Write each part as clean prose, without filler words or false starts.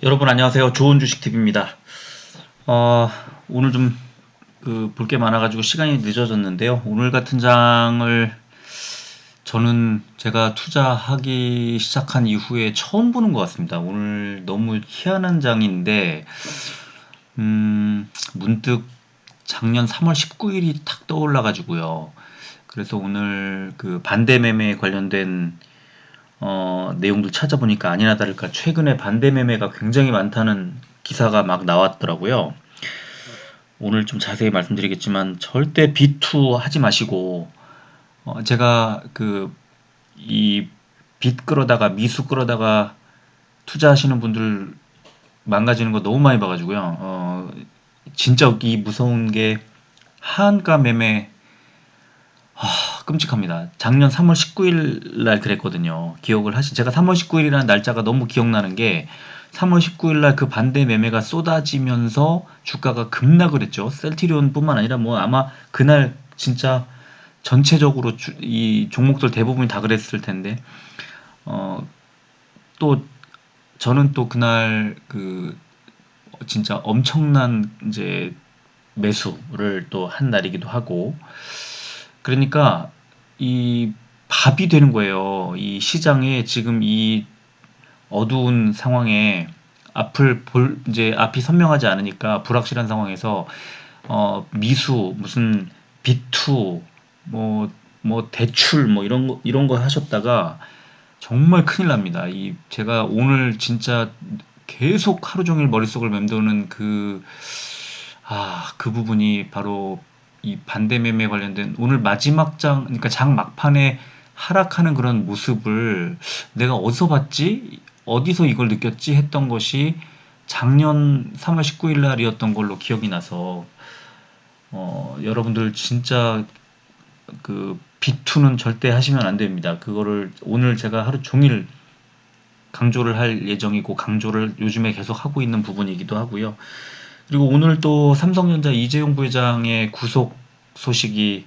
여러분 안녕하세요. 좋은 주식 TV입니다. 어, 오늘 좀 볼 게 많아가지고 시간이 늦어졌는데요. 오늘 같은 장을 저는 제가 투자하기 시작한 이후에 처음 보는 것 같습니다. 오늘 너무 희한한 장인데, 문득 작년 3월 19일이 탁 떠올라가지고요. 그래서 오늘 그 반대 매매에 관련된 내용도 찾아보니까 아니나 다를까 최근에 반대 매매가 굉장히 많다는 기사가 막 나왔더라고요. 오늘 좀 자세히 말씀드리겠지만 절대 B2 하지 마시고 제가 이 빚 끌어다가 미수 끌어다가 투자하시는 분들 망가지는 거 너무 많이 봐가지고요. 진짜 이 무서운 게 하한가 매매 끔찍합니다. 작년 3월 19일 날 그랬거든요. 기억을 하시, 제가 3월 19일이라는 날짜가 너무 기억나는 게 3월 19일 날 그 반대 매매가 쏟아지면서 주가가 급락을 했죠. 셀트리온뿐만 아니라 뭐 아마 그날 진짜 전체적으로 이 종목들 대부분이 다 그랬을 텐데, 어, 또 저는 또 그날 진짜 엄청난 이제 매수를 또 한 날이기도 하고, 그러니까 이 밥이 되는 거예요. 이 시장에 지금 이 어두운 상황에 이제 앞이 선명하지 않으니까 불확실한 상황에서 미수 무슨 B2 뭐 대출 뭐 이런 거 하셨다가 정말 큰일 납니다. 이 제가 오늘 진짜 계속 하루 종일 머릿속을 맴도는 그 부분이 바로 이 반대 매매 관련된 오늘 마지막 그러니까 장 막판에 하락하는 그런 모습을 내가 어디서 봤지? 어디서 이걸 느꼈지? 했던 것이 작년 3월 19일 날이었던 걸로 기억이 나서, 여러분들 진짜 B2는 절대 하시면 안 됩니다. 그거를 오늘 제가 하루 종일 강조를 할 예정이고 강조를 요즘에 계속 하고 있는 부분이기도 하고요. 그리고 오늘 또 삼성전자 이재용 부회장의 구속 소식이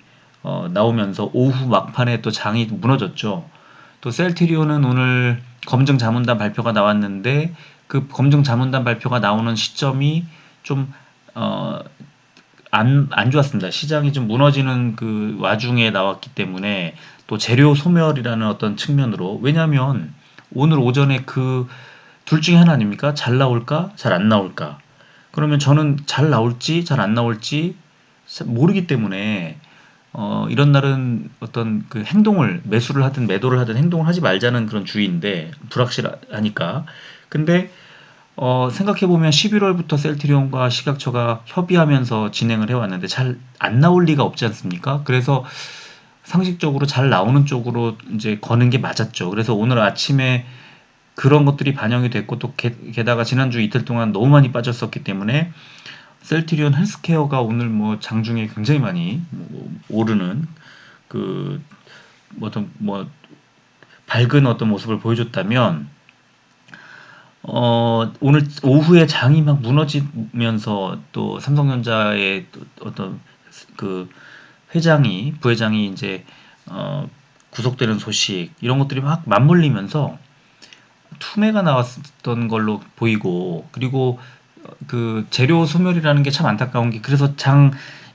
나오면서 오후 막판에 또 장이 무너졌죠. 또 셀트리온은 오늘 검증 자문단 발표가 나왔는데 그 검증 자문단 발표가 나오는 시점이 좀 어, 안 좋았습니다. 시장이 좀 무너지는 그 와중에 나왔기 때문에 또 재료 소멸이라는 어떤 측면으로, 왜냐하면 오늘 오전에 그 둘 중에 하나 아닙니까? 잘 나올까? 잘 안 나올까? 그러면 저는 잘 나올지 잘 안 나올지 모르기 때문에 이런 날은 어떤 그 행동을 매수를 하든 매도를 하든 행동을 하지 말자는 그런 주의인데 불확실하니까. 근데 생각해보면 11월부터 셀트리온과 식약처가 협의하면서 진행을 해왔는데 잘 안 나올 리가 없지 않습니까? 그래서 상식적으로 잘 나오는 쪽으로 이제 거는 게 맞았죠. 그래서 오늘 아침에 그런 것들이 반영이 됐고 또 게다가 지난주 이틀 동안 너무 많이 빠졌었기 때문에 셀트리온 헬스케어가 오늘 뭐 장중에 굉장히 많이 뭐 오르는 그 어떤 뭐 밝은 어떤 모습을 보여줬다면, 오늘 오후에 장이 막 무너지면서 또 삼성전자의 또 어떤 그 부회장이 이제 구속되는 소식 이런 것들이 막 맞물리면서 투매가 나왔던 걸로 보이고, 그리고 그 재료 소멸이라는 게 참 안타까운 게, 그래서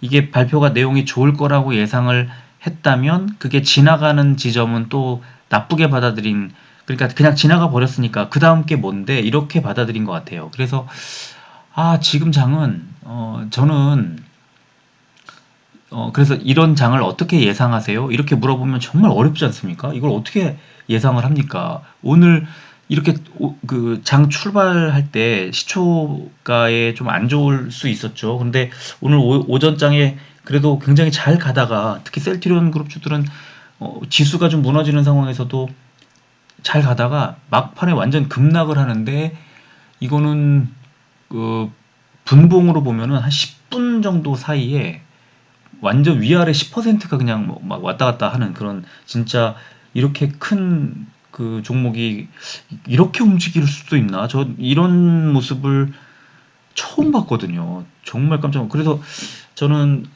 이게 발표가 내용이 좋을 거라고 예상을 했다면 그게 지나가는 지점은 또 나쁘게 받아들인, 그러니까 그냥 지나가 버렸으니까 그 다음 게 뭔데 이렇게 받아들인 것 같아요. 그래서 지금 장은 저는 그래서 이런 장을 어떻게 예상하세요? 이렇게 물어보면 정말 어렵지 않습니까? 이걸 어떻게 예상을 합니까? 오늘 이렇게 그 장 출발할 때 시초가에 좀 안 좋을 수 있었죠. 근데 오늘 오전장에 그래도 굉장히 잘 가다가 특히 셀트리온 그룹주들은 지수가 좀 무너지는 상황에서도 잘 가다가 막판에 완전 급락을 하는데, 이거는 그 분봉으로 보면은 한 10분 정도 사이에 완전 위아래 10%가 그냥 뭐막 왔다 갔다 하는 그런, 진짜 이렇게 큰 그 종목이 이렇게 움직일 수도 있나? 저 이런 모습을 처음 봤거든요. 정말 깜짝. 그래서 저는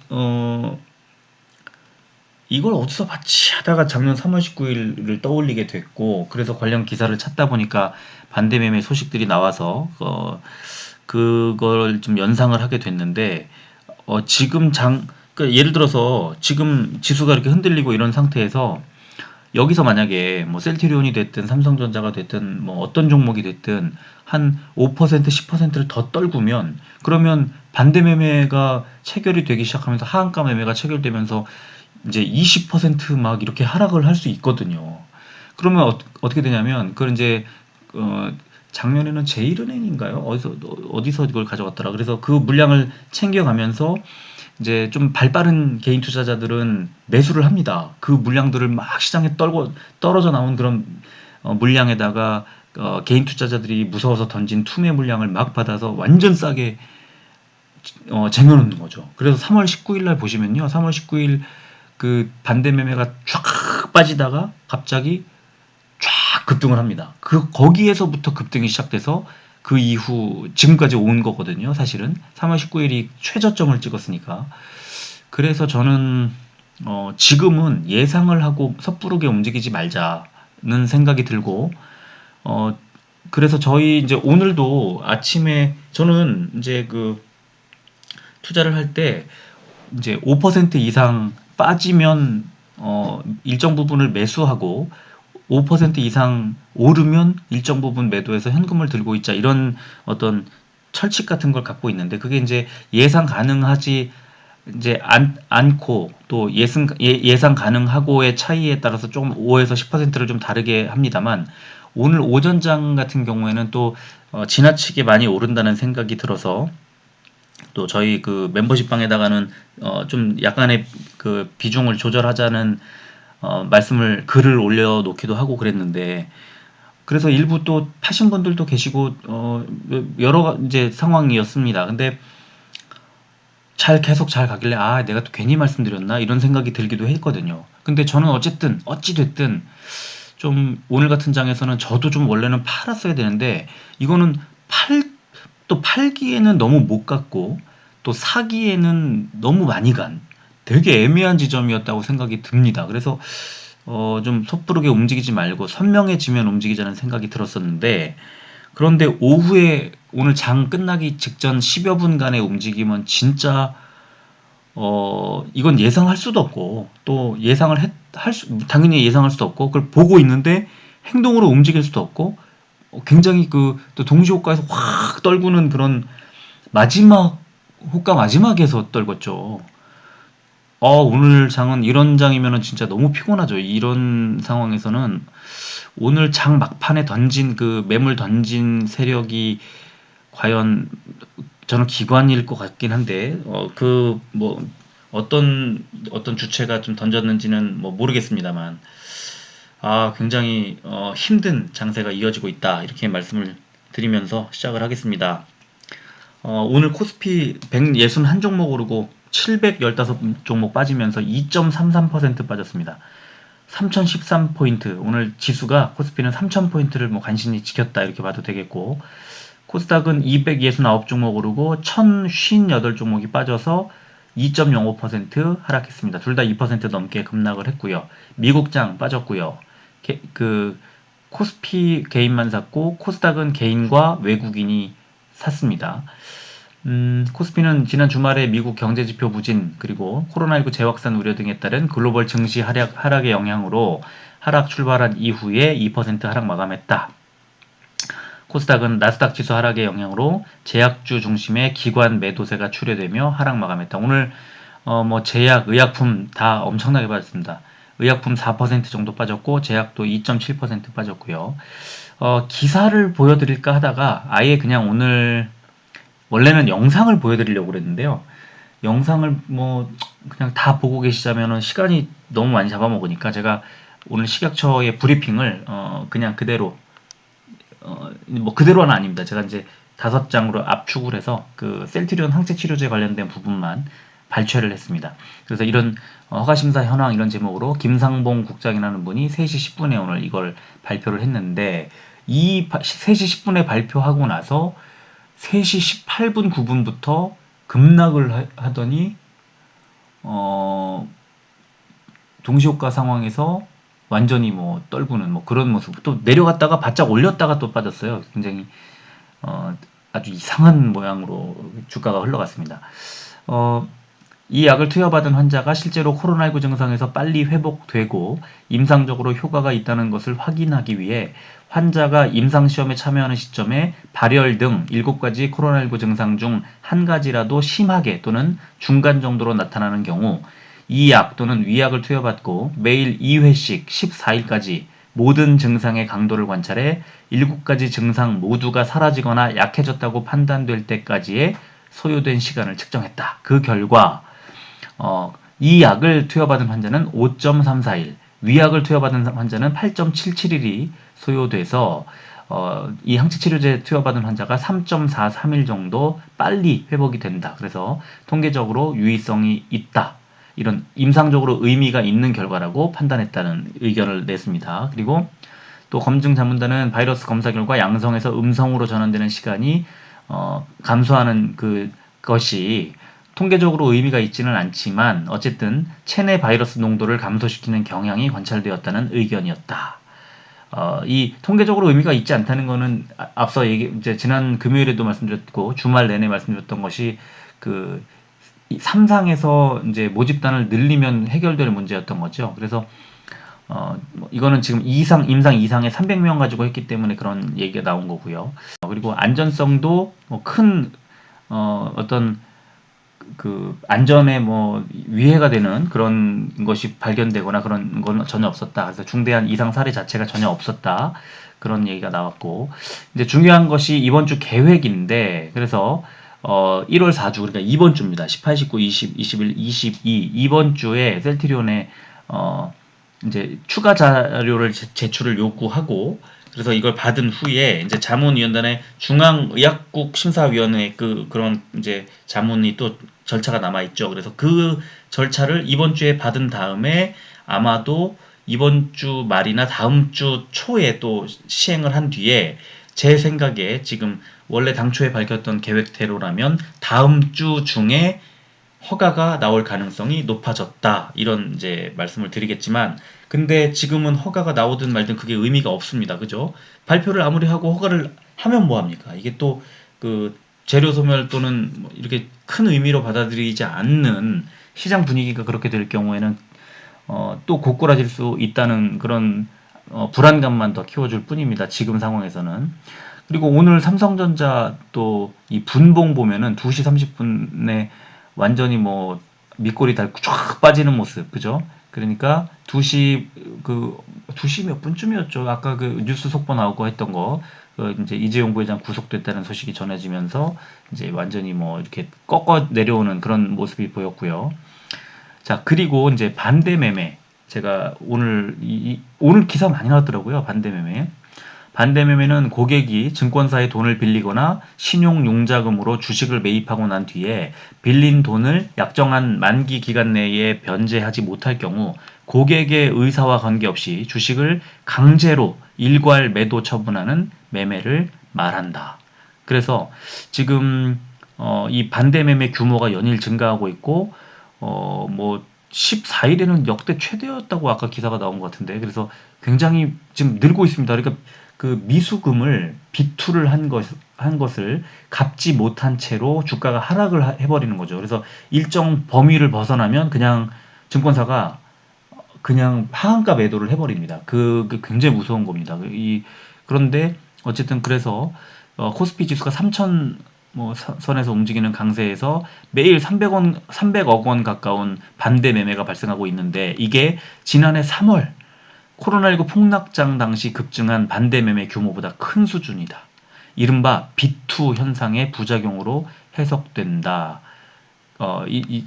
이걸 어디서 봤지 하다가 작년 3월 19일을 떠올리게 됐고, 그래서 관련 기사를 찾다 보니까 반대매매 소식들이 나와서 그걸 좀 연상을 하게 됐는데, 지금 그러니까 예를 들어서 지금 지수가 이렇게 흔들리고 이런 상태에서 여기서 만약에 뭐 셀트리온이 됐든 삼성전자가 됐든 뭐 어떤 종목이 됐든 한 5% 10%를 더 떨구면, 그러면 반대 매매가 체결이 되기 시작하면서 하한가 매매가 체결되면서 이제 20%막 이렇게 하락을 할 수 있거든요. 그러면 어떻게 되냐면, 그걸 이제 어 작년에는 제일은행인가요? 어디서 이걸 가져갔더라. 그래서 그 물량을 챙겨가면서 이제 좀 발빠른 개인 투자자들은 매수를 합니다. 그 물량들을 막 시장에 떨어져 나온 그런 물량에다가 개인 투자자들이 무서워서 던진 투매 물량을 막 받아서 완전 싸게 쟁여놓는 거죠. 그래서 3월 19일 날 보시면요. 3월 19일 그 반대 매매가 쫙 빠지다가 갑자기 쫙 급등을 합니다. 거기에서부터 급등이 시작돼서 그 이후 지금까지 온 거거든요. 사실은 3월 19일이 최저점을 찍었으니까. 그래서 저는 지금은 예상을 하고 섣부르게 움직이지 말자는 생각이 들고, 어 그래서 저희 이제 오늘도 아침에 저는 이제 그 투자를 할 때 이제 5% 이상 빠지면 일정 부분을 매수하고, 5% 이상 오르면 일정 부분 매도해서 현금을 들고 있자, 이런 어떤 철칙 같은 걸 갖고 있는데, 그게 이제 예상 가능하지 이제 않고 또 예상 가능하고의 차이에 따라서 좀 5에서 10%를 좀 다르게 합니다만, 오늘 오전장 같은 경우에는 또 지나치게 많이 오른다는 생각이 들어서, 또 저희 그 멤버십 방에다가는 좀 약간의 그 비중을 조절하자는 말씀을 글을 올려놓기도 하고 그랬는데, 그래서 일부 또 파신 분들도 계시고 여러 이제 상황이었습니다. 근데 계속 잘 가길래, 아, 내가 또 괜히 말씀드렸나 이런 생각이 들기도 했거든요. 근데 저는 어쨌든 어찌 됐든 좀 오늘 같은 장에서는 저도 좀 원래는 팔았어야 되는데, 이거는 또 팔기에는 너무 못 갔고 또 사기에는 너무 많이 간 되게 애매한 지점이었다고 생각이 듭니다. 그래서 좀 섣부르게 움직이지 말고 선명해지면 움직이자는 생각이 들었었는데, 그런데 오후에 오늘 장 끝나기 직전 10여 분간의 움직임은 진짜 이건 예상할 수도 없고, 또 당연히 예상할 수도 없고, 그걸 보고 있는데 행동으로 움직일 수도 없고, 굉장히 또 동시 호가에서 확 떨구는 그런 호가 마지막에서 떨궜죠. 오늘 장은 이런 장이면은 진짜 너무 피곤하죠. 이런 상황에서는 오늘 장 막판에 던진 그 매물 던진 세력이 과연, 저는 기관일 것 같긴 한데, 뭐 어떤 주체가 좀 던졌는지는 뭐 모르겠습니다만, 굉장히 힘든 장세가 이어지고 있다, 이렇게 말씀을 드리면서 시작을 하겠습니다. 오늘 코스피 161 종목 오르고 715 종목 빠지면서 2.33% 빠졌습니다. 3013포인트. 오늘 지수가, 코스피는 3000포인트를 뭐 간신히 지켰다, 이렇게 봐도 되겠고, 코스닥은 269 종목 오르고 1058 종목이 빠져서 2.05% 하락했습니다. 둘 다 2% 넘게 급락을 했고요. 미국장 빠졌고요. 코스피 개인만 샀고 코스닥은 개인과 외국인이 샀습니다. 코스피는 지난 주말에 미국 경제지표 부진, 그리고 코로나19 재확산 우려 등에 따른 글로벌 증시 하락의 영향으로 하락 출발한 이후에 2% 하락 마감했다. 코스닥은 나스닥 지수 하락의 영향으로 제약주 중심의 기관 매도세가 출회되며 하락 마감했다. 오늘 뭐 제약, 의약품 다 엄청나게 빠졌습니다. 의약품 4% 정도 빠졌고 제약도 2.7% 빠졌고요. 기사를 보여드릴까 하다가 아예 그냥 오늘, 원래는 영상을 보여드리려고 그랬는데요. 영상을 뭐 그냥 다 보고 계시자면은 시간이 너무 많이 잡아먹으니까, 제가 오늘 식약처의 브리핑을 그냥 그대로, 뭐 그대로는 아닙니다. 제가 이제 5장으로 압축을 해서 그 셀트리온 항체치료제 관련된 부분만 발췌를 했습니다. 그래서 이런 허가심사 현황, 이런 제목으로 김상봉 국장이라는 분이 3시 10분에 오늘 이걸 발표를 했는데, 이 3시 10분에 발표하고 나서 3시 18분 9분부터 급락을 하더니 동시효과 상황에서 완전히 뭐 떨구는 뭐 그런 모습, 또 내려갔다가 바짝 올렸다가 또 빠졌어요. 굉장히 어, 아주 이상한 모양으로 주가가 흘러갔습니다. 어, 이 약을 투여받은 환자가 실제로 코로나19 증상에서 빨리 회복되고 임상적으로 효과가 있다는 것을 확인하기 위해 환자가 임상시험에 참여하는 시점에 발열 등 7가지 코로나19 증상 중 한 가지라도 심하게 또는 중간 정도로 나타나는 경우 이 약 또는 위약을 투여받고 매일 2회씩 14일까지 모든 증상의 강도를 관찰해 7가지 증상 모두가 사라지거나 약해졌다고 판단될 때까지의 소요된 시간을 측정했다. 그 결과 이 약을 투여받은 환자는 5.34일, 위약을 투여받은 환자는 8.77일이 소요돼서 이 항체치료제 투여받은 환자가 3.43일 정도 빨리 회복이 된다. 그래서 통계적으로 유의성이 있다. 이런 임상적으로 의미가 있는 결과라고 판단했다는 의견을 냈습니다. 그리고 또 검증 자문단은 바이러스 검사 결과 양성에서 음성으로 전환되는 시간이 감소하는 것이 통계적으로 의미가 있지는 않지만 어쨌든 체내 바이러스 농도를 감소시키는 경향이 관찰되었다는 의견이었다. 이 통계적으로 의미가 있지 않다는 거는 앞서 이제 지난 금요일에도 말씀드렸고 주말 내내 말씀드렸던 것이 그 3상에서 이제 모집단을 늘리면 해결될 문제였던 거죠. 그래서 이거는 지금 임상 2상에 300명 가지고 했기 때문에 그런 얘기가 나온 거고요. 그리고 안전성도 큰 어떤 안전에 뭐 위해가 되는 그런 것이 발견되거나 그런 건 전혀 없었다. 그래서 중대한 이상 사례 자체가 전혀 없었다. 그런 얘기가 나왔고, 이제 중요한 것이 이번 주 계획인데, 그래서 1월 4주, 그러니까 이번 주입니다. 18, 19, 20, 21, 22 이번 주에 셀트리온에 이제 추가 자료를 제출을 요구하고, 그래서 이걸 받은 후에 이제 자문위원단의 중앙의약국 심사위원회 그런 이제 자문이 또 절차가 남아 있죠. 그래서 그 절차를 이번 주에 받은 다음에 아마도 이번 주 말이나 다음 주 초에 또 시행을 한 뒤에 제 생각에 지금 원래 당초에 밝혔던 계획대로라면 다음 주 중에 허가가 나올 가능성이 높아졌다. 이런 이제 말씀을 드리겠지만, 근데 지금은 허가가 나오든 말든 그게 의미가 없습니다. 그죠? 발표를 아무리 하고 허가를 하면 뭐합니까? 이게 또 재료 소멸 또는 뭐 이렇게 큰 의미로 받아들이지 않는 시장 분위기가 그렇게 될 경우에는 또 고꾸라질 수 있다는 그런 불안감만 더 키워줄 뿐입니다. 지금 상황에서는. 그리고 오늘 삼성전자 또 이 분봉 보면은 2시 30분에 완전히 뭐 밑골이 닳고 쫙 빠지는 모습, 그죠? 그러니까 2시 몇 분쯤이었죠? 아까 그 뉴스 속보 나오고 했던 거, 이제 이재용 부회장 구속됐다는 소식이 전해지면서 이제 완전히 뭐 이렇게 꺾어 내려오는 그런 모습이 보였고요. 자, 그리고 이제 반대 매매. 제가 오늘 기사 많이 나왔더라고요. 반대 매매. 반대 매매는 고객이 증권사에 돈을 빌리거나 신용융자금으로 주식을 매입하고 난 뒤에 빌린 돈을 약정한 만기 기간 내에 변제하지 못할 경우 고객의 의사와 관계없이 주식을 강제로 일괄 매도 처분하는 매매를 말한다. 그래서 지금 이 반대 매매 규모가 연일 증가하고 있고 뭐 14일에는 역대 최대였다고 아까 기사가 나온 것 같은데, 그래서 굉장히 지금 늘고 있습니다. 그러니까 그 미수금을 비투를 한 것을 갚지 못한 채로 주가가 하락을 해버리는 거죠. 그래서 일정 범위를 벗어나면 그냥 증권사가 그냥 하한가 매도를 해버립니다. 그게 굉장히 무서운 겁니다. 그런데 어쨌든 그래서 코스피 지수가 3천 뭐 선에서 움직이는 강세에서 매일 300억 원 가까운 반대 매매가 발생하고 있는데, 이게 지난해 3월 코로나19 폭락장 당시 급증한 반대 매매 규모보다 큰 수준이다. 이른바 비투 현상의 부작용으로 해석된다.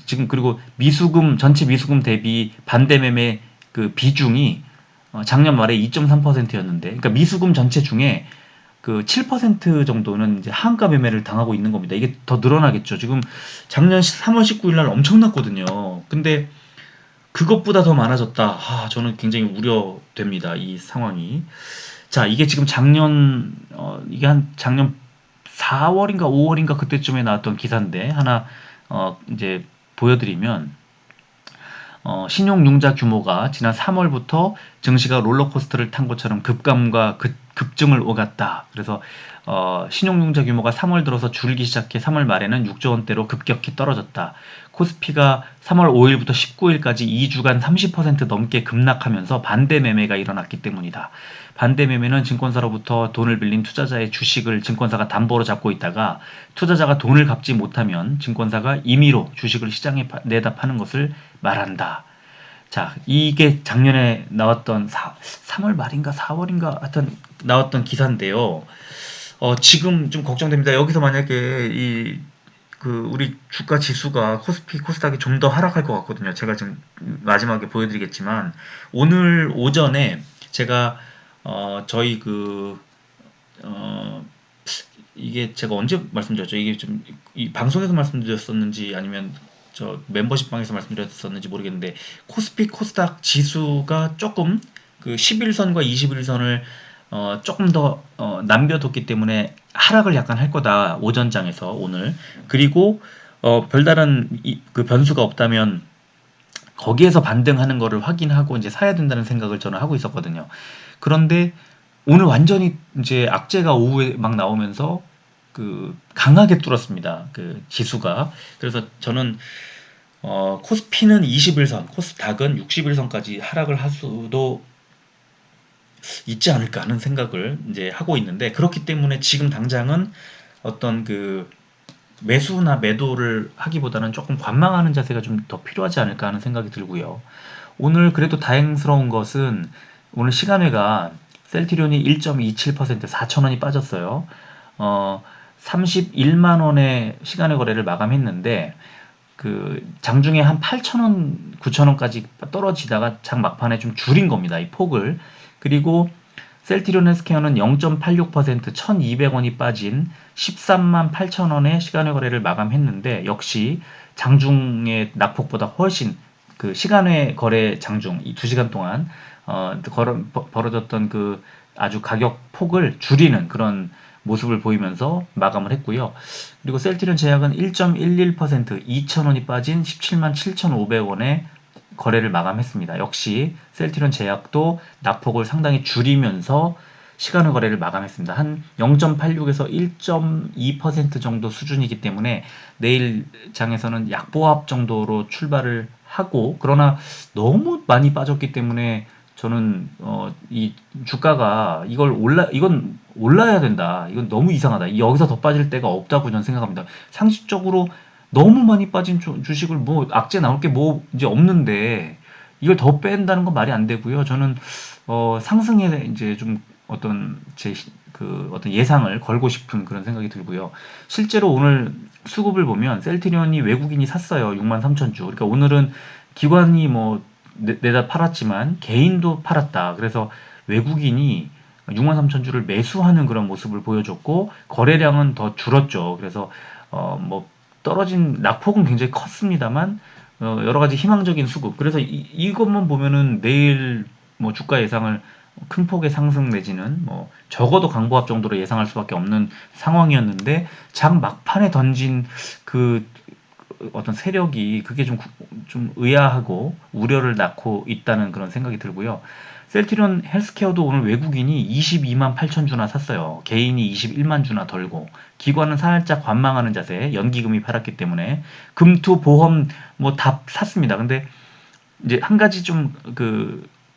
지금 그리고 전체 미수금 대비 반대 매매 그 비중이 작년 말에 2.3%였는데, 그러니까 미수금 전체 중에 그 7% 정도는 이제 하한가 매매를 당하고 있는 겁니다. 이게 더 늘어나겠죠. 지금 작년 3월 19일 날 엄청났거든요. 근데 그것보다 더 많아졌다. 저는 굉장히 우려됩니다. 이 상황이. 자, 이게 지금 이게 한 작년 4월인가 5월인가 그때쯤에 나왔던 기사인데, 하나, 이제 보여드리면, 신용융자 규모가 지난 3월부터 증시가 롤러코스터를 탄 것처럼 급감과 급증을 오갔다. 그래서 신용융자 규모가 3월 들어서 줄기 시작해 3월 말에는 6조 원대로 급격히 떨어졌다. 코스피가 3월 5일부터 19일까지 2주간 30% 넘게 급락하면서 반대 매매가 일어났기 때문이다. 반대 매매는 증권사로부터 돈을 빌린 투자자의 주식을 증권사가 담보로 잡고 있다가 투자자가 돈을 갚지 못하면 증권사가 임의로 주식을 시장에 내다 파는 것을 말한다. 자, 이게 작년에 나왔던 3월 말인가 4월인가 하여튼 나왔던 기사인데요. 지금 좀 걱정됩니다. 여기서 만약에 우리 주가 지수가 코스피, 코스닥이 좀 더 하락할 것 같거든요. 제가 지금 마지막에 보여드리겠지만, 오늘 오전에 제가, 저희 이게 제가 언제 말씀드렸죠? 이게 좀, 이 방송에서 말씀드렸었는지 아니면 저 멤버십 방에서 말씀드렸었는지 모르겠는데, 코스피, 코스닥 지수가 조금 그 11선과 21선을 조금 더 남겨뒀기 때문에 하락을 약간 할 거다. 오전장에서 오늘. 그리고 별다른 그 변수가 없다면 거기에서 반등하는 거를 확인하고 이제 사야 된다는 생각을 저는 하고 있었거든요. 그런데 오늘 완전히 이제 악재가 오후에 막 나오면서 그 강하게 뚫었습니다. 그 지수가. 그래서 저는 코스피는 21선, 코스닥은 61선까지 하락을 할 수도 있지 않을까 하는 생각을 이제 하고 있는데, 그렇기 때문에 지금 당장은 어떤 그 매수나 매도를 하기보다는 조금 관망하는 자세가 좀 더 필요하지 않을까 하는 생각이 들고요. 오늘 그래도 다행스러운 것은 오늘 시간외가 셀트리온이 1.27% 4,000원이 빠졌어요. 31만 원의 시간외 거래를 마감했는데 그 장중에 한 8,000원, 9,000원까지 떨어지다가 장 막판에 좀 줄인 겁니다. 이 폭을. 그리고 셀트리온 헬스케어는 0.86% 1,200원이 빠진 13만 8천원의 시간외 거래를 마감했는데, 역시 장중의 낙폭보다 훨씬 그 시간외 거래 장중 이 2시간 동안 벌어졌던 그 아주 가격 폭을 줄이는 그런 모습을 보이면서 마감을 했고요. 그리고 셀트리온 제약은 1.11% 2,000원이 빠진 17만 7,500원에 거래를 마감했습니다. 역시 셀트리온 제약도 낙폭을 상당히 줄이면서 시간외 거래를 마감했습니다. 한 0.86에서 1.2% 정도 수준이기 때문에 내일 장에서는 약보합 정도로 출발을 하고, 그러나 너무 많이 빠졌기 때문에 저는 이 주가가 이건 올라야 된다. 이건 너무 이상하다. 여기서 더 빠질 데가 없다고 저는 생각합니다. 상식적으로 너무 많이 빠진 주식을 뭐 악재 나올 게 뭐 이제 없는데 이걸 더 뺀다는 건 말이 안 되고요. 저는 상승에 이제 좀 어떤 어떤 예상을 걸고 싶은 그런 생각이 들고요. 실제로 오늘 수급을 보면 셀트리온이 외국인이 샀어요. 63,000주. 그러니까 오늘은 기관이 뭐 내다 팔았지만 개인도 팔았다. 그래서 외국인이 63,000주를 매수하는 그런 모습을 보여줬고, 거래량은 더 줄었죠. 그래서 뭐 떨어진 낙폭은 굉장히 컸습니다만 여러 가지 희망적인 수급. 그래서 이것만 보면은 내일 뭐 주가 예상을 큰 폭의 상승 내지는 뭐 적어도 강보합 정도로 예상할 수밖에 없는 상황이었는데, 장 막판에 던진 그 어떤 세력이 그게 좀 의아하고 우려를 낳고 있다는 그런 생각이 들고요. 셀트리온 헬스케어도 오늘 외국인이 22만 8천 주나 샀어요. 개인이 21만 주나 덜고, 기관은 살짝 관망하는 자세, 연기금이 팔았기 때문에 금투 보험 뭐 다 샀습니다. 근데 이제 한 가지 좀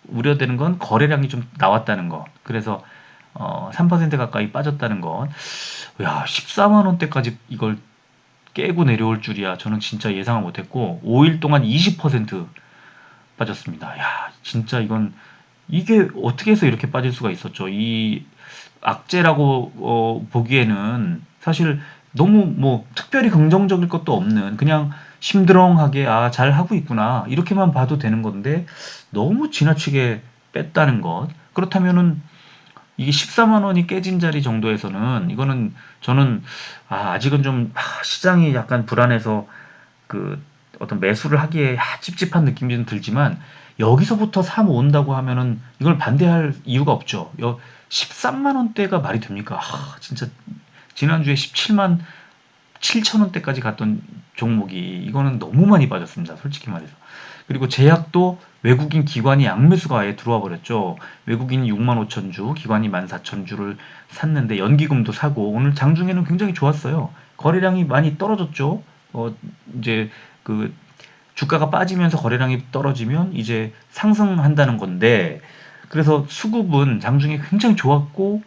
우려되는 건 거래량이 좀 나왔다는 거. 그래서 3% 가까이 빠졌다는 것. 야, 14만 원대까지 이걸 깨고 내려올 줄이야. 저는 진짜 예상을 못했고, 5일 동안 20% 빠졌습니다. 야, 진짜 이게 어떻게 해서 이렇게 빠질 수가 있었죠? 이 악재라고 보기에는 사실 너무 뭐 특별히 긍정적일 것도 없는, 그냥 심드렁하게 잘 하고 있구나 이렇게만 봐도 되는 건데 너무 지나치게 뺐다는 것. 그렇다면은 이게 14만 원이 깨진 자리 정도에서는 이거는 저는 아직은 좀 시장이 약간 불안해서 그 어떤 매수를 하기에 찝찝한 느낌이 좀 들지만, 여기서부터 사 모은다고 하면은 이걸 반대할 이유가 없죠. 13만 원대가 말이 됩니까? 진짜 지난주에 17만 7,000원대까지 갔던 종목이 이거는 너무 많이 빠졌습니다. 솔직히 말해서. 그리고 제약도 외국인 기관이 양매수가 아예 들어와 버렸죠. 외국인이 65,000주, 기관이 14,000주를 샀는데 연기금도 사고 오늘 장중에는 굉장히 좋았어요. 거래량이 많이 떨어졌죠. 이제 그 주가가 빠지면서 거래량이 떨어지면 이제 상승한다는 건데 그래서 수급은 장중에 굉장히 좋았고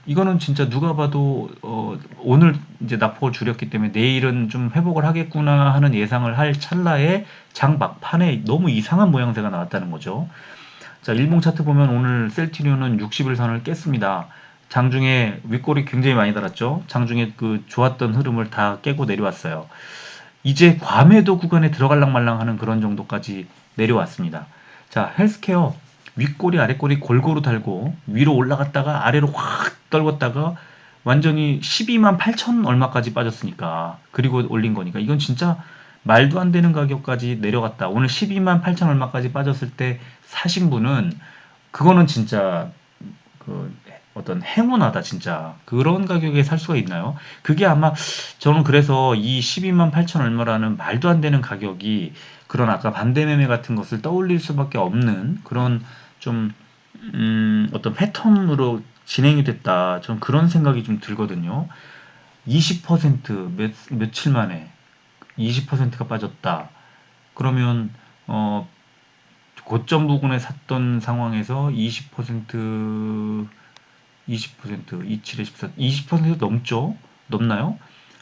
이거는 진짜 누가 봐도 오늘 이제 낙폭을 줄였기 때문에 내일은 좀 회복을 하겠구나 하는 예상을 할 찰나에 장 막판에 너무 이상한 모양새가 나왔다는 거죠. 자, 일봉 차트 보면 오늘 셀트리온은 60일선을 깼습니다. 장중에 윗골이 굉장히 많이 달았죠. 장중에 그 좋았던 흐름을 다 깨고 내려왔어요. 이제 과매도 구간에 들어갈랑 말랑 하는 그런 정도까지 내려왔습니다. 자, 헬스케어 윗꼬리 아랫꼬리 골고루 달고 위로 올라갔다가 아래로 확 떨궜다가 완전히 12만 8천 얼마까지 빠졌으니까 그리고 올린 거니까 이건 진짜 말도 안 되는 가격까지 내려갔다. 오늘 12만 8천 얼마까지 빠졌을 때 사신 분은 그거는 진짜 그 어떤 행운하다 진짜 그런 가격에 살 수가 있나요? 그게 아마 저는 그래서 이 12만 8천 얼마라는 말도 안 되는 가격이 그런 아까 반대 매매 같은 것을 떠올릴 수밖에 없는 그런 좀 어떤 패턴으로 진행이 됐다. 전 그런 생각이 좀 들거든요. 20% 며칠 만에 20%가 빠졌다. 그러면 고점 부근에 샀던 상황에서 20% 27에 14, 20% 넘죠? 넘나요?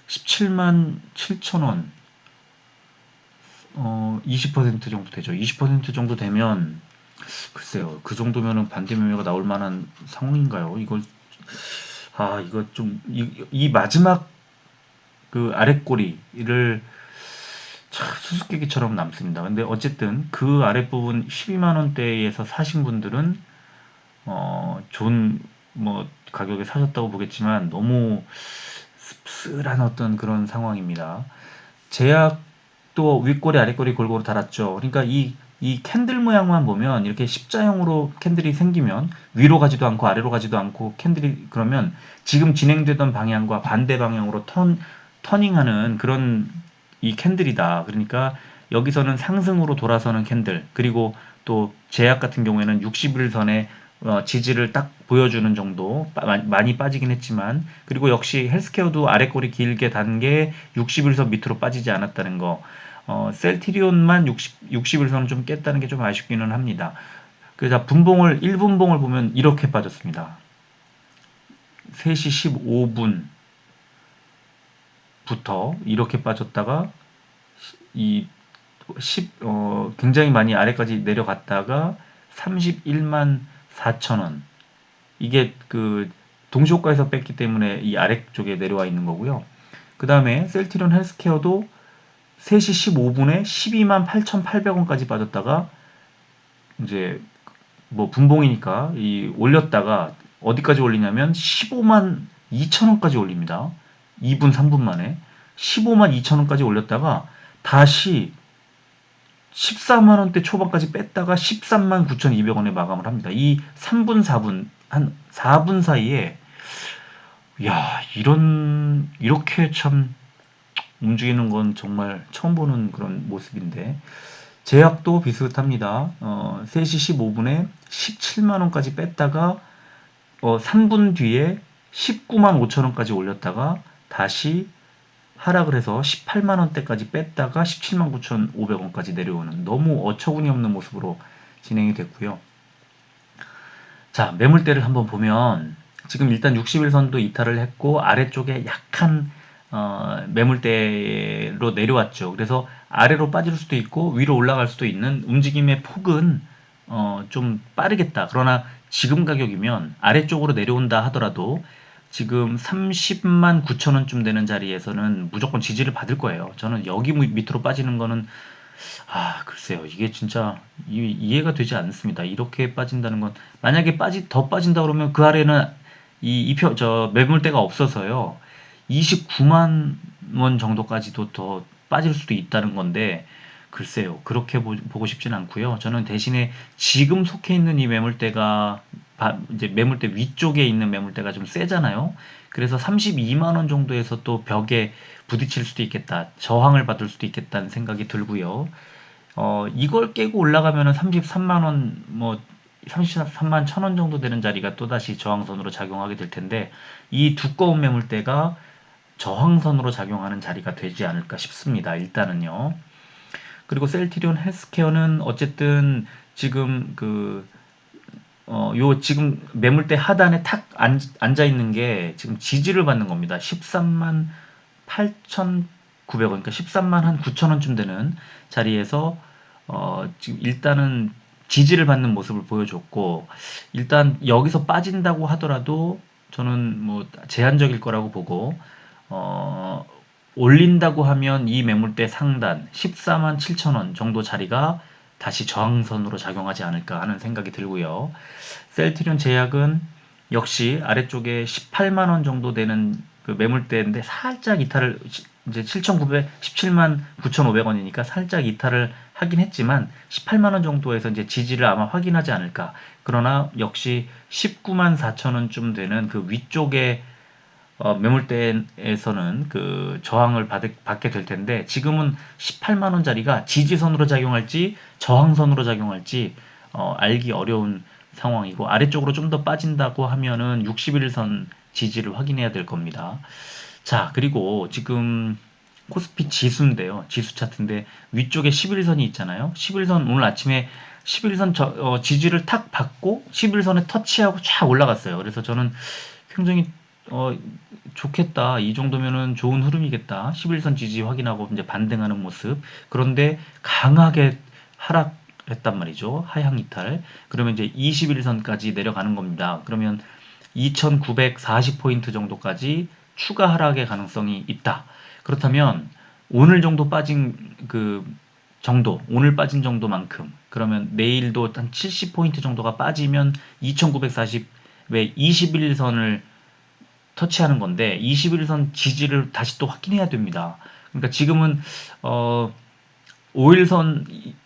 17만 7천 원, 20% 정도 되죠. 20% 정도 되면, 글쎄요, 그 정도면은 반대 매매가 나올 만한 상황인가요? 이거 좀, 이 마지막 그 아랫꼬리를 수수께끼처럼 남습니다. 근데 어쨌든 그 아랫부분 12만 원대에서 사신 분들은 좋은 뭐 가격에 사셨다고 보겠지만 너무 씁쓸한 어떤 그런 상황입니다. 제약도 윗꼬리 아랫꼬리 골고루 달았죠. 그러니까 이 캔들 모양만 보면 이렇게 십자형으로 캔들이 생기면 위로 가지도 않고 아래로 가지도 않고 캔들이 그러면 지금 진행되던 방향과 반대 방향으로 터닝하는 그런 이 캔들이다. 그러니까 여기서는 상승으로 돌아서는 캔들 그리고 또 제약 같은 경우에는 60일선에 지지를 딱 보여주는 정도 많이 빠지긴 했지만 그리고 역시 헬스케어도 아랫골이 길게 단 게 60일선 밑으로 빠지지 않았다는 거 셀트리온만 60일선을 좀 깼다는 게 좀 아쉽기는 합니다. 그래서 분봉을 1분봉을 보면 이렇게 빠졌습니다. 3시 15분부터 이렇게 빠졌다가 이 굉장히 많이 아래까지 내려갔다가 31만 4천 원 이게 그 동시호가에서 뺐기 때문에 이 아래쪽에 내려와 있는 거고요. 그 다음에 셀트리온 헬스케어도 3시 15분에 12만 8,800원까지 빠졌다가 이제 뭐 분봉이니까 이 올렸다가 어디까지 올리냐면 15만 2천원까지 올립니다. 2분 3분 만에 15만 2천원까지 올렸다가 다시 14만 원대 초반까지 뺐다가 13만 9,200원에 마감을 합니다. 이 3분 4분 한 4분 사이에 이렇게 참 움직이는 건 정말 처음 보는 그런 모습인데 제약도 비슷합니다. 3시 15분에 17만 원까지 뺐다가 3분 뒤에 19만 5천 원까지 올렸다가 다시 하락을 해서 18만 원대까지 뺐다가 17만 9,500원까지 내려오는 너무 어처구니 없는 모습으로 진행이 됐고요. 자, 매물대를 한번 보면 지금 일단 60일선도 이탈을 했고 아래쪽에 약한 매물대로 내려왔죠. 그래서 아래로 빠질 수도 있고 위로 올라갈 수도 있는 움직임의 폭은 좀 빠르겠다. 그러나 지금 가격이면 아래쪽으로 내려온다 하더라도 지금 30만 9천 원쯤 되는 자리에서는 무조건 지지를 받을 거예요. 저는 여기 밑으로 빠지는 거는 글쎄요. 이게 진짜 이해가 되지 않습니다. 이렇게 빠진다는 건 만약에 더 빠진다 그러면 그 아래는 저 매물대가 없어서요. 29만 원 정도까지도 더 빠질 수도 있다는 건데 글쎄요. 그렇게 보고 싶진 않고요. 저는 대신에 지금 속해 있는 이 매물대가 이제 매물대 위쪽에 있는 매물대가 좀 세잖아요. 그래서 32만 원 정도에서 또 벽에 부딪힐 수도 있겠다. 저항을 받을 수도 있겠다는 생각이 들고요. 이걸 깨고 올라가면은 33만 원, 뭐 33만 1천 원 정도 되는 자리가 또다시 저항선으로 작용하게 될 텐데, 이 두꺼운 매물대가 저항선으로 작용하는 자리가 되지 않을까 싶습니다. 일단은요. 그리고 셀트리온 헬스케어는 어쨌든 지금 요 지금 매물대 하단에 탁 앉아 있는 게 지금 지지를 받는 겁니다. 13만 8,900원, 그러니까 13만 한 9천 원쯤 되는 자리에서 지금 일단은 지지를 받는 모습을 보여줬고, 일단 여기서 빠진다고 하더라도 저는 뭐 제한적일 거라고 보고, 어, 올린다고 하면 이 매물대 상단 14만 7천 원 정도 자리가 다시 저항선으로 작용하지 않을까 하는 생각이 들고요. 셀트리온 제약은 역시 아래쪽에 18만 원 정도 되는 그 매물대인데 살짝 이탈을, 이제 17만 9,500원이니까 살짝 이탈을 하긴 했지만 18만 원 정도에서 이제 지지를 아마 확인하지 않을까. 그러나 역시 19만 4천 원쯤 되는 그 위쪽에 매물대에서는 그 저항을 받게 될 텐데, 지금은 18만 원짜리가 지지선으로 작용할지 저항선으로 작용할지 알기 어려운 상황이고, 아래쪽으로 좀 더 빠진다고 하면은 61선 지지를 확인해야 될 겁니다. 자, 그리고 지금 코스피 지수인데요. 지수 차트인데 위쪽에 11선이 있잖아요. 11선 오늘 아침에 11선 지지를 탁 받고 11선에 터치하고 쫙 올라갔어요. 그래서 저는 굉장히 어, 좋겠다. 이 정도면은 좋은 흐름이겠다. 11선 지지 확인하고 이제 반등하는 모습. 그런데 강하게 하락했단 말이죠. 하향 이탈. 그러면 이제 21선까지 내려가는 겁니다. 그러면 2940포인트 정도까지 추가 하락의 가능성이 있다. 그렇다면 오늘 정도 빠진 오늘 빠진 정도만큼, 그러면 내일도 한 70포인트 정도가 빠지면 2940, 왜 21선을 터치하는 건데 21선 지지를 다시 또 확인해야 됩니다. 그러니까 지금은 5일선,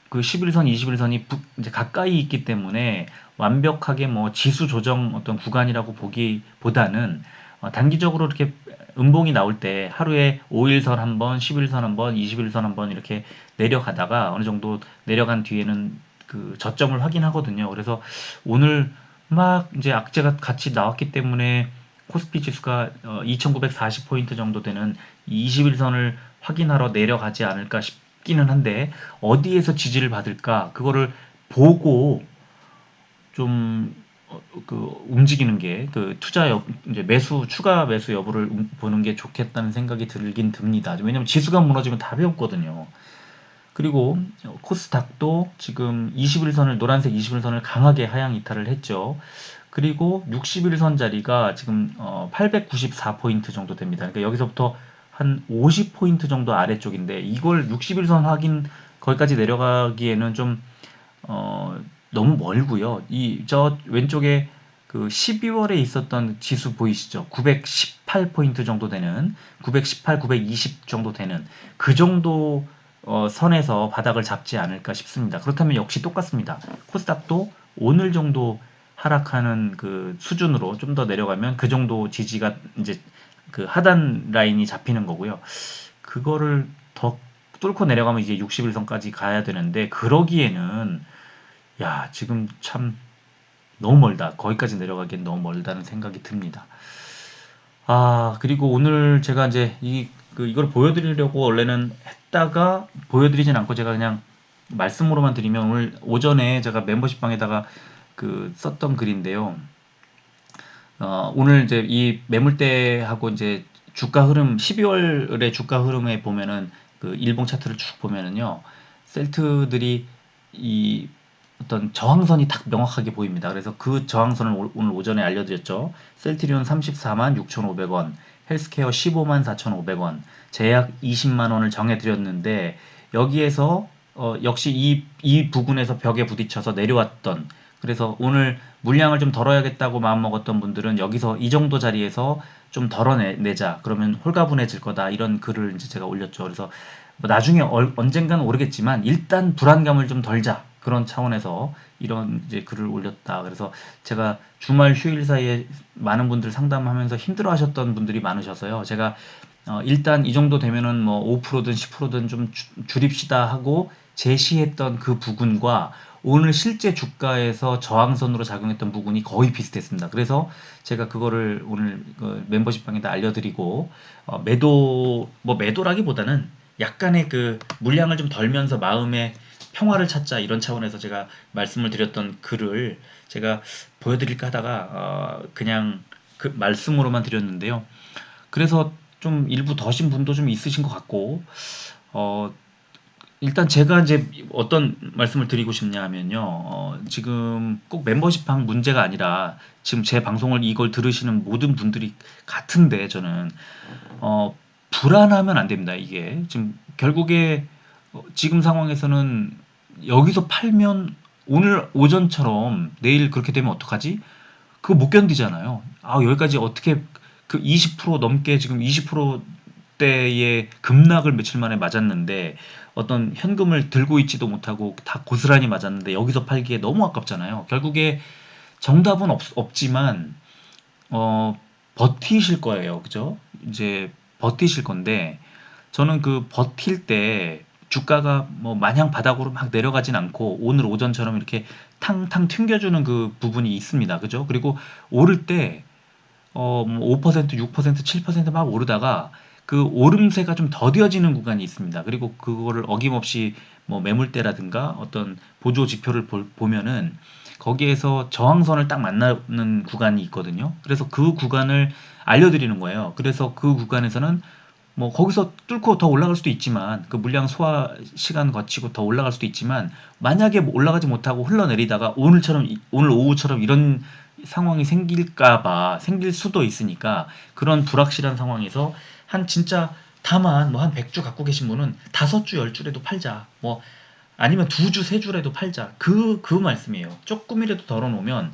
그 11선, 21선이 이제 가까이 있기 때문에 완벽하게 뭐 지수 조정 어떤 구간이라고 보기보다는 단기적으로 이렇게 음봉이 나올 때 하루에 5일선 한 번, 11선 한 번, 21선 한 번 이렇게 내려가다가 어느 정도 내려간 뒤에는 그 저점을 확인하거든요. 그래서 오늘 막 이제 악재가 같이 나왔기 때문에 코스피 지수가 2940포인트 정도 되는 21선을 확인하러 내려가지 않을까 싶기는 한데, 어디에서 지지를 받을까 그거를 보고 좀 움직이는 게, 그 이제 추가 매수 여부를 보는 게 좋겠다는 생각이 들긴 듭니다. 왜냐면 지수가 무너지면 답이 없거든요. 그리고 코스닥도 지금 21선을, 노란색 21선을 강하게 하향 이탈을 했죠. 그리고 61선 자리가 지금 894포인트 정도 됩니다. 그러니까 여기서부터 한 50포인트 정도 아래쪽인데, 이걸 61선 확인 거기까지 내려가기에는 좀 너무 멀고요. 저 왼쪽에 그 12월에 있었던 지수 보이시죠? 918포인트 정도 되는, 918, 920 정도 되는 그 정도 선에서 바닥을 잡지 않을까 싶습니다. 그렇다면 역시 똑같습니다. 코스닥도 오늘 정도 하락하는 그 수준으로 좀 더 내려가면 그 정도 지지가 이제 그 하단 라인이 잡히는 거고요. 그거를 더 뚫고 내려가면 이제 61선까지 가야 되는데, 그러기에는 야, 지금 참 너무 멀다. 거기까지 내려가기엔 너무 멀다는 생각이 듭니다. 그리고 오늘 제가 이제 이걸 보여드리려고 원래는 했다가 보여드리진 않고 제가 그냥 말씀으로만 드리면, 오늘 오전에 제가 멤버십방에다가 썼던 글인데요. 오늘 이제 이 매물대하고 이제 주가 흐름, 12월의 주가 흐름에 보면은 그 일봉 차트를 쭉 보면은요, 셀트들이 이 어떤 저항선이 딱 명확하게 보입니다. 그래서 그 저항선을 오늘 오전에 알려드렸죠. 셀트리온 34만 6,500원, 헬스케어 15만 4,500원, 제약 20만 원을 정해드렸는데, 여기에서 역시 이 부근에서 벽에 부딪혀서 내려왔던, 그래서 오늘 물량을 좀 덜어야겠다고 마음먹었던 분들은 여기서 이 정도 자리에서 좀 덜어내자, 그러면 홀가분해질 거다, 이런 글을 이제 제가 올렸죠. 그래서 뭐 나중에 언젠가는 오르겠지만 일단 불안감을 좀 덜자, 그런 차원에서 이런 이제 글을 올렸다. 그래서 제가 주말 휴일 사이에 많은 분들 상담하면서 힘들어하셨던 분들이 많으셔서요. 제가 일단 이 정도 되면은 뭐 5%든 10%든 좀 줄입시다 하고 제시했던 그 부분과 오늘 실제 주가에서 저항선으로 작용했던 부분이 거의 비슷했습니다. 그래서 제가 그거를 오늘 그 멤버십 방에다 알려드리고 매도라기보다는 약간의 그 물량을 좀 덜면서 마음의 평화를 찾자 이런 차원에서 제가 말씀을 드렸던 글을 제가 보여드릴까 하다가 그냥 그 말씀으로만 드렸는데요. 그래서 좀 일부 더신 분도 좀 있으신 것 같고, 어, 일단 제가 이제 어떤 말씀을 드리고 싶냐 하면요. 지금 꼭 멤버십방 문제가 아니라 지금 제 방송을 이걸 들으시는 모든 분들이 같은데 저는, 불안하면 안 됩니다. 이게. 지금 결국에 지금 상황에서는 여기서 팔면 오늘 오전처럼 내일 그렇게 되면 어떡하지? 그거 못 견디잖아요. 아, 여기까지 어떻게 그 20% 넘게 지금 20%대의 급락을 며칠 만에 맞았는데 어떤 현금을 들고 있지도 못하고 다 고스란히 맞았는데 여기서 팔기에 너무 아깝잖아요. 결국에 정답은 없지만 어, 버티실 거예요. 그죠? 이제 버티실 건데 저는 그 버틸 때 주가가 뭐 마냥 바닥으로 막 내려가진 않고 오늘 오전처럼 이렇게 탕탕 튕겨주는 그 부분이 있습니다. 그죠? 그리고 오를 때 뭐 5%, 6%, 7%막 오르다가 그 오름세가 좀 더뎌지는 구간이 있습니다. 그리고 그거를 어김없이 뭐 매물대라든가 어떤 보조 지표를 보면은 거기에서 저항선을 딱 만나는 구간이 있거든요. 그래서 그 구간을 알려드리는 거예요. 그래서 그 구간에서는 뭐 거기서 뚫고 더 올라갈 수도 있지만 그 물량 소화 시간 거치고 더 올라갈 수도 있지만 만약에 올라가지 못하고 흘러내리다가 오늘 오후처럼 이런 상황이 생길 수도 있으니까 그런 불확실한 상황에서 한 진짜 다만 뭐 한 100주 갖고 계신 분은 5주 10주라도 팔자 뭐 아니면 2주 3주라도 팔자 그 말씀이에요. 조금이라도 덜어놓으면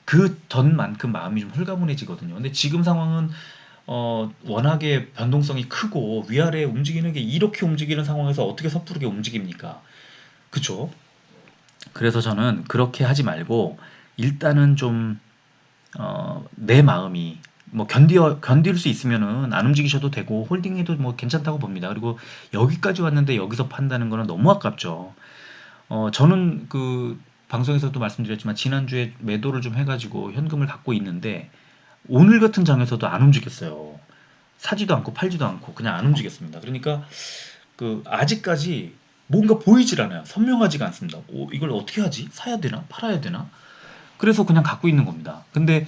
그 전만큼 마음이 좀 홀가분해지거든요. 근데 지금 상황은 워낙에 변동성이 크고 위아래 움직이는 게 이렇게 움직이는 상황에서 어떻게 섣부르게 움직입니까? 그쵸? 그래서 저는 그렇게 하지 말고 일단은 좀 내 마음이 뭐 견딜 수 있으면은 안 움직이셔도 되고 홀딩해도 뭐 괜찮다고 봅니다. 그리고 여기까지 왔는데 여기서 판다는 거는 너무 아깝죠. 저는 그 방송에서도 말씀드렸지만 지난주에 매도를 좀 해가지고 현금을 갖고 있는데 오늘 같은 장에서도 안 움직였어요. 사지도 않고 팔지도 않고 그냥 안 움직였습니다. 그러니까 그 아직까지 뭔가 보이질 않아요. 선명하지가 않습니다. 이걸 어떻게 하지? 사야 되나? 팔아야 되나? 그래서 그냥 갖고 있는 겁니다. 근데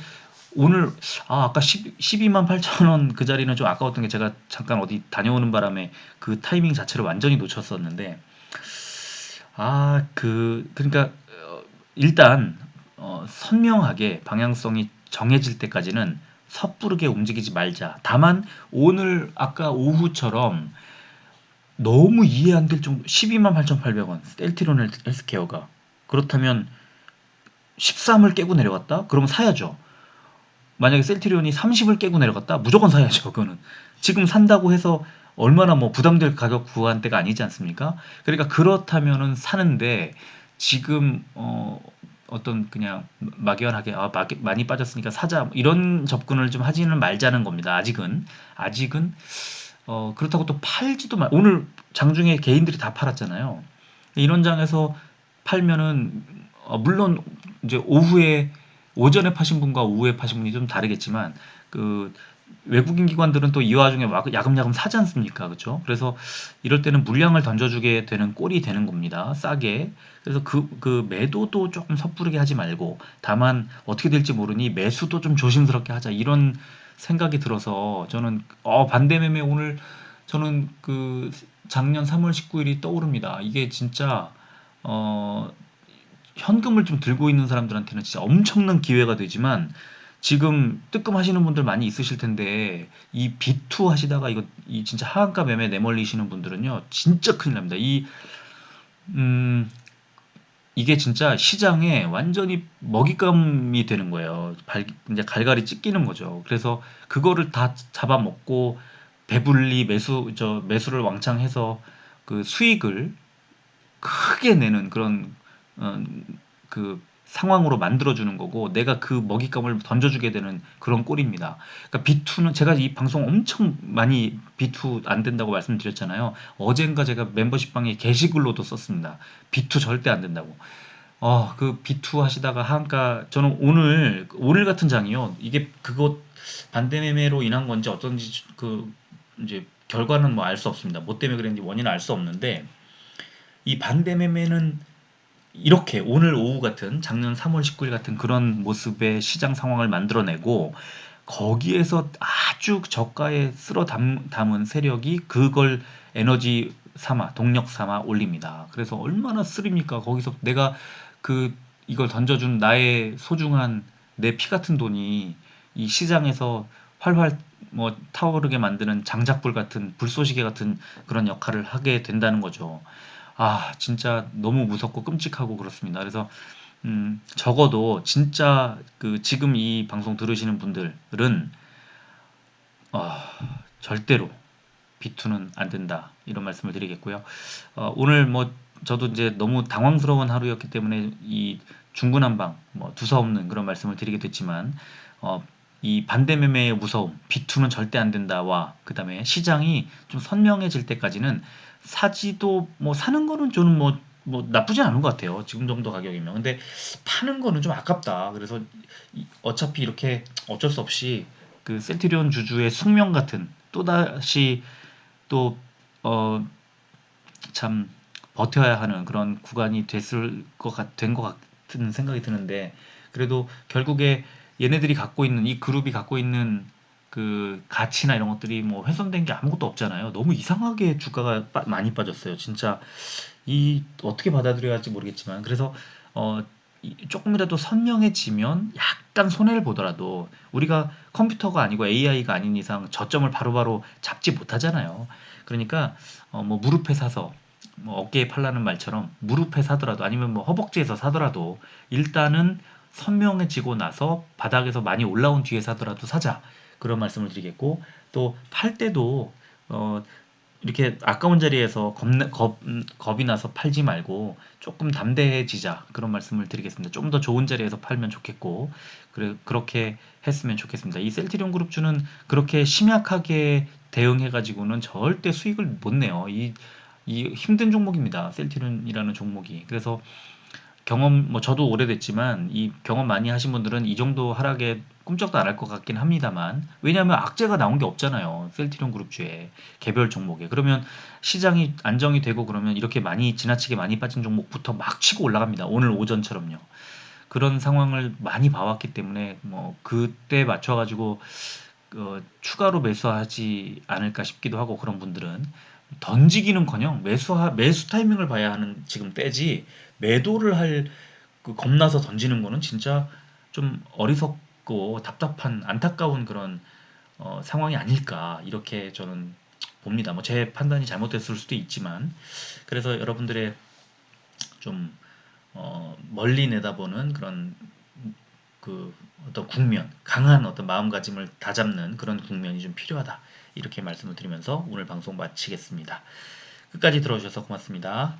오늘 아까 12만 8천 원 그 자리는 좀 아까웠던 게 제가 잠깐 어디 다녀오는 바람에 그 타이밍 자체를 완전히 놓쳤었는데 그러니까 일단 선명하게 방향성이 정해질 때까지는 섣부르게 움직이지 말자. 다만 오늘 아까 오후처럼 너무 이해 안 될 정도 12만 8,800원 셀트리온 헬스케어가 그렇다면 13을 깨고 내려갔다? 그러면 사야죠. 만약에 셀트리온이 30을 깨고 내려갔다? 무조건 사야죠. 그거는 지금 산다고 해서 얼마나 뭐 부담될 가격 구간대가 아니지 않습니까? 그러니까 그렇다면은 사는데 지금 어떤 그냥 막연하게 많이 빠졌으니까 사자 이런 접근을 좀 하지는 말자는 겁니다. 아직은 그렇다고 또 팔지도 말. 오늘 장중에 개인들이 다 팔았잖아요. 이런 장에서 팔면은 물론 이제 오전에 파신 분과 오후에 파신 분이 좀 다르겠지만 그 외국인 기관들은 또 이 와중에 야금야금 사지 않습니까? 그렇죠? 그래서 이럴 때는 물량을 던져주게 되는 꼴이 되는 겁니다. 싸게. 그래서 그 매도도 조금 섣부르게 하지 말고 다만 어떻게 될지 모르니 매수도 좀 조심스럽게 하자 이런 생각이 들어서 저는 반대 매매 오늘 저는 그 작년 3월 19일이 떠오릅니다. 이게 진짜 어 현금을 좀 들고 있는 사람들한테는 진짜 엄청난 기회가 되지만 지금 뜨끔하시는 분들 많이 있으실 텐데 이 B2 하시다가 이 진짜 하한가 매매 내몰리시는 분들은요 진짜 큰일 납니다. 음, 이게 진짜 시장에 완전히 먹잇감이 되는 거예요. 이제 갈갈이 찢기는 거죠. 그래서 그거를 다 잡아먹고 배불리 매수를 왕창 해서 그 수익을 크게 내는 그런 어, 그 상황으로 만들어주는 거고 내가 그 먹잇감을 던져주게 되는 그런 꼴입니다. 그러니까 B2는 제가 이 방송 엄청 많이 B2 안 된다고 말씀드렸잖아요. 어젠가 제가 멤버십 방에 게시글로도 썼습니다. B2 절대 안 된다고. 그 B2 하시다가 한가 저는 오늘 같은 장이요. 이게 그것 반대매매로 인한 건지 어떤지 이제 결과는 뭐 알 수 없습니다. 뭐 때문에 그랬는지 원인은 알 수 없는데 이 반대매매는 이렇게 오늘 오후 같은 작년 3월 19일 같은 그런 모습의 시장 상황을 만들어내고 거기에서 아주 저가에 담은 세력이 그걸 에너지 삼아 동력 삼아 올립니다. 그래서 얼마나 쓰립니까? 거기서 내가 그 이걸 던져준 나의 소중한 내 피 같은 돈이 이 시장에서 활활 뭐 타오르게 만드는 장작불 같은 불쏘시개 같은 그런 역할을 하게 된다는 거죠. 진짜 너무 무섭고 끔찍하고 그렇습니다. 그래서 적어도 진짜 지금 이 방송 들으시는 분들은 아, 절대로 B2는 안 된다. 이런 말씀을 드리겠고요. 오늘 뭐 저도 이제 너무 당황스러운 하루였기 때문에 이 중구난방 뭐 두서없는 그런 말씀을 드리게 됐지만 어, 이 반대매매의 무서움, B2는 절대 안 된다와 그다음에 시장이 좀 선명해질 때까지는 사지도 뭐 사는 거는 저는 뭐 나쁘지 않은 것 같아요. 지금 정도 가격이면. 근데 파는 거는 좀 아깝다. 그래서 어차피 이렇게 어쩔 수 없이 그 센트리온 주주의 숙명 같은 또다시 또 어, 참 버텨야 하는 그런 구간이 된 것 같은 생각이 드는데 그래도 결국에 얘네들이 갖고 있는 이 그룹이 갖고 있는 그 가치나 이런 것들이 뭐 훼손된 게 아무것도 없잖아요. 너무 이상하게 주가가 많이 빠졌어요. 진짜 이 어떻게 받아들여야 할지 모르겠지만 그래서 어 조금이라도 선명해지면 약간 손해를 보더라도 우리가 컴퓨터가 아니고 AI가 아닌 이상 저점을 바로바로 잡지 못하잖아요. 그러니까 뭐 무릎에 사서 뭐 어깨에 팔라는 말처럼 무릎에 사더라도 아니면 뭐 허벅지에서 사더라도 일단은 선명해지고 나서 바닥에서 많이 올라온 뒤에 사더라도 사자. 그런 말씀을 드리겠고 또 팔 때도 어 이렇게 아까운 자리에서 겁이 나서 팔지 말고 조금 담대해지자 그런 말씀을 드리겠습니다. 좀 더 좋은 자리에서 팔면 좋겠고 그렇게 했으면 좋겠습니다. 이 셀트리온 그룹주는 그렇게 심약하게 대응해가지고는 절대 수익을 못 내요. 이 힘든 종목입니다. 셀트리온이라는 종목이. 그래서 경험 뭐 저도 오래됐지만 이 경험 많이 하신 분들은 이 정도 하락에 꿈쩍도 안 할 것 같긴 합니다만 왜냐하면 악재가 나온 게 없잖아요. 셀트리온 그룹주에 개별 종목에 그러면 시장이 안정이 되고 그러면 이렇게 많이 지나치게 많이 빠진 종목부터 막 치고 올라갑니다. 오늘 오전처럼요. 그런 상황을 많이 봐왔기 때문에 뭐 그때 맞춰가지고 추가로 매수하지 않을까 싶기도 하고 그런 분들은 던지기는커녕 매수 타이밍을 봐야 하는 지금 때지 매도를 할 겁나서 던지는 거는 진짜 좀 어리석고 답답한 안타까운 그런 상황이 아닐까 이렇게 저는 봅니다. 뭐 제 판단이 잘못됐을 수도 있지만 그래서 여러분들의 좀 멀리 내다보는 그런 어떤 국면, 강한 어떤 마음가짐을 다잡는 그런 국면이 좀 필요하다. 이렇게 말씀을 드리면서 오늘 방송 마치겠습니다. 끝까지 들어주셔서 고맙습니다.